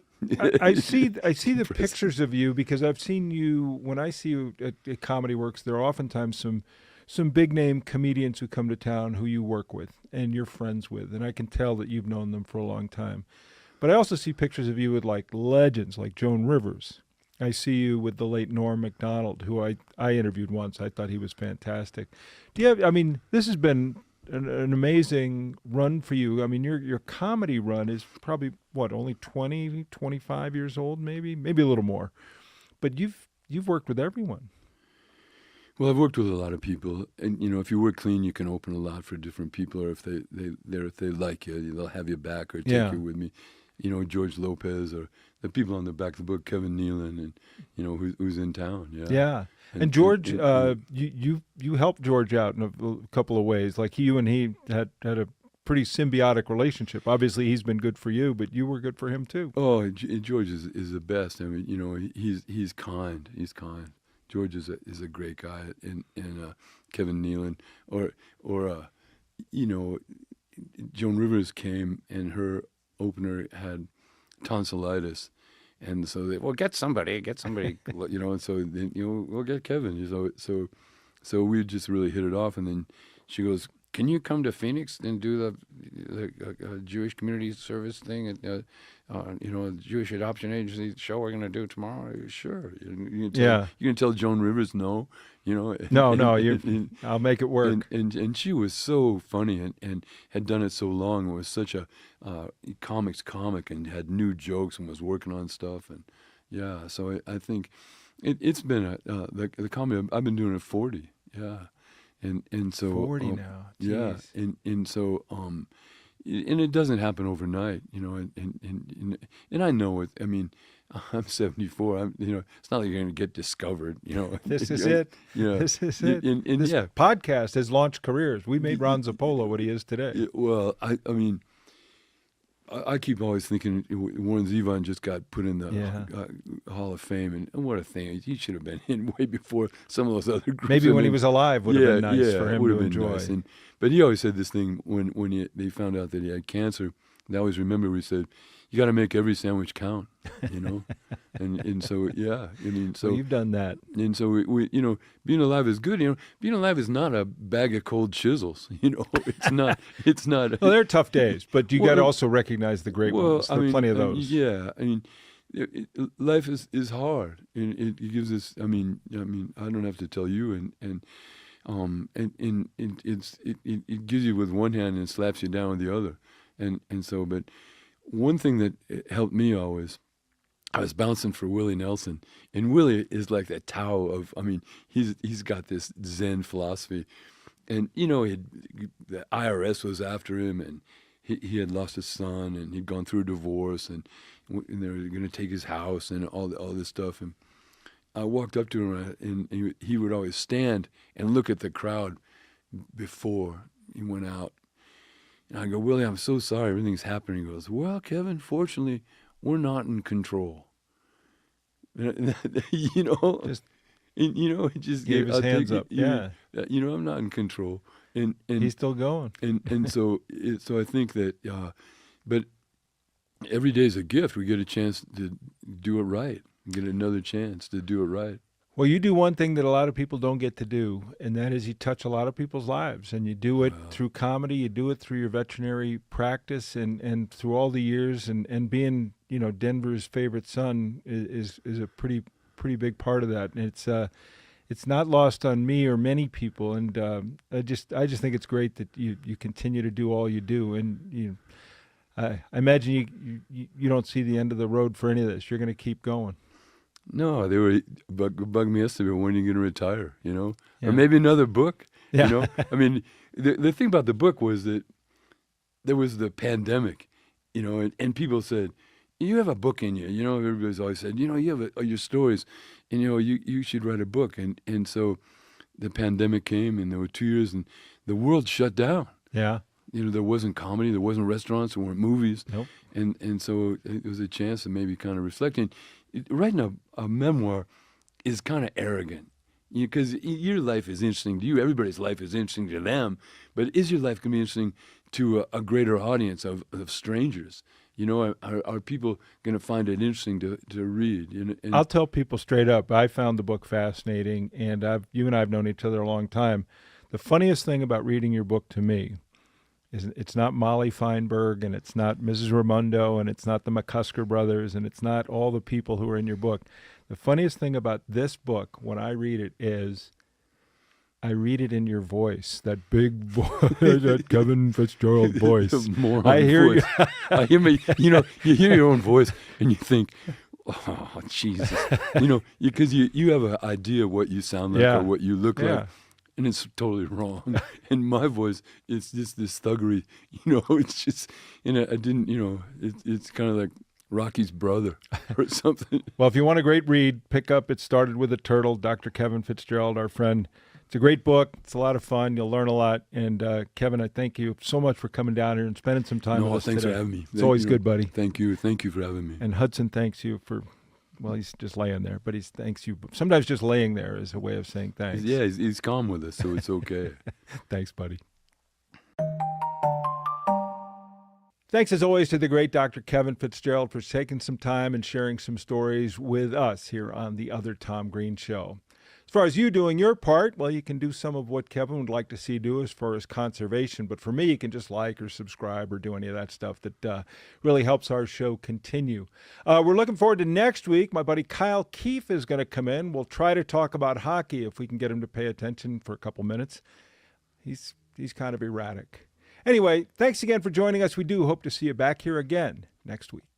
see the pictures of you, because I've seen you when I see you at Comedy Works. There are oftentimes some big name comedians who come to town who you work with and you're friends with, and I can tell that you've known them for a long time. But I also see pictures of you with like legends like Joan Rivers. I see you with the late Norm Macdonald, who I interviewed once. I thought he was fantastic. This has been an amazing run for you. I mean, your comedy run is probably, only 20, 25 years old, maybe a little more. But you've worked with everyone. Well, I've worked with a lot of people, and if you work clean, you can open a lot for different people, or if they like you, they'll have you back or take you with me. George Lopez, or the people on the back of the book, Kevin Nealon, and who's in town. Yeah. And George, you helped George out in a couple of ways. Like you and he had a pretty symbiotic relationship. Obviously, he's been good for you, but you were good for him too. Oh, George is the best. I mean, he's kind. He's kind. George is a great guy, and Kevin Nealon, or Joan Rivers came and her opener had tonsillitis, and so get somebody, and so then, we'll get Kevin. So we just really hit it off, and then she goes, "Can you come to Phoenix and do the Jewish community service thing at Jewish Adoption Agency show we're going to do tomorrow?" Sure. You can tell Joan Rivers no. I'll make it work. And she was so funny and had done it so long. It was such a comic and had new jokes and was working on stuff, and Yeah. So I think it's been the comedy. I've been doing it 40. Yeah. And so 40 now. yeah. Jeez. And so and it doesn't happen overnight, and I know it. I mean, I'm 74. It's not like you're going to get discovered, This is you know, it. This is it. and This yeah, podcast has launched careers. We made Ron Zappola what he is today. well, I mean, I keep always thinking Warren Zevon just got put in the Hall of Fame, and what a thing! He should have been in way before some of those other groups. Maybe when he was alive would have been nice for him to enjoy. Nice. But he always said this thing when they found out that he had cancer. They always remember he said, "You got to make every sandwich count," and so yeah, I mean, so well, you've done that, and so we being alive is good. Being alive is not a bag of cold chisels. It's not. It's not. Well, there are tough days, but you got to also recognize the great ones. There are plenty of those. Yeah, I mean, life is hard, and it gives us. I mean, I don't have to tell you, and it gives you with one hand and slaps you down with the other, and so. But one thing that helped me always, I was bouncing for Willie Nelson, and Willie is like the Tao of. I mean, he's got this Zen philosophy, and the IRS was after him, and he had lost his son, and he'd gone through a divorce, and they were going to take his house and all this stuff. And I walked up to him, and he would always stand and look at the crowd before he went out. And I go, "Willie, I'm so sorry, everything's happening." He goes, "Well, Kevin, fortunately, we're not in control." Just it just gave his hands up. Yeah, I'm not in control, and he's still going. and so I think that, but every day is a gift. We get a chance to do it right, get another chance to do it right. Well, you do one thing that a lot of people don't get to do, and that is you touch a lot of people's lives, and you do it through comedy, you do it through your veterinary practice, and through all the years, and being Denver's favorite son is a pretty big part of that, and it's not lost on me or many people, and I just think it's great that you continue to do all you do, and I imagine you don't see the end of the road for any of this. You're going to keep going. No, they were bug me yesterday. When are you going to retire? Yeah. Or maybe another book. Yeah. I mean, the thing about the book was that there was the pandemic, and people said, "You have a book in you." Everybody's always said, "You have your stories, and you should write a book." And so the pandemic came, and there were 2 years, and the world shut down. Yeah. There wasn't comedy, there wasn't restaurants, there weren't movies. Nope. And so it was a chance to maybe kind of reflect. And writing a memoir is kind of arrogant, because your life is interesting to you. Everybody's life is interesting to them. But is your life going to be interesting to a greater audience of strangers? Are people going to find it interesting to read? And I'll tell people straight up, I found the book fascinating, and you and I have known each other a long time. The funniest thing about reading your book to me is it's not Molly Feinberg, and it's not Mrs. Raimondo, and it's not the McCusker brothers, and it's not all the people who are in your book. The funniest thing about this book, when I read it, is I read it in your voice, that big voice, that Kevin Fitzgerald voice. I hear voice. I hear me. You hear your own voice, and you think, "Oh, Jesus!" Because you have an idea of what you sound like or what you look like. And it's totally wrong. And my voice, it's just this thuggery, it's just, I didn't, it's kind of like Rocky's brother or something. Well, if you want a great read, pick up It Started with a Turtle, Dr. Kevin Fitzgerald, our friend. It's a great book. It's a lot of fun. You'll learn a lot. And Kevin, I thank you so much for coming down here and spending some time with us thanks today. for having me. It's always good, buddy. Thank you. Thank you for having me. And Hudson thanks you for... Well, he's just laying there, but he thanks you. Sometimes just laying there is a way of saying thanks. Yeah, he's calm with us, so it's okay. Thanks, buddy. Thanks, as always, to the great Dr. Kevin Fitzgerald for taking some time and sharing some stories with us here on The Other Tom Green Show. As far as you doing your part, well, you can do some of what Kevin would like to see do as far as conservation. But for me, you can just like or subscribe or do any of that stuff that really helps our show continue. We're looking forward to next week. My buddy Kyle Keefe is going to come in. We'll try to talk about hockey if we can get him to pay attention for a couple minutes. He's kind of erratic. Anyway, thanks again for joining us. We do hope to see you back here again next week.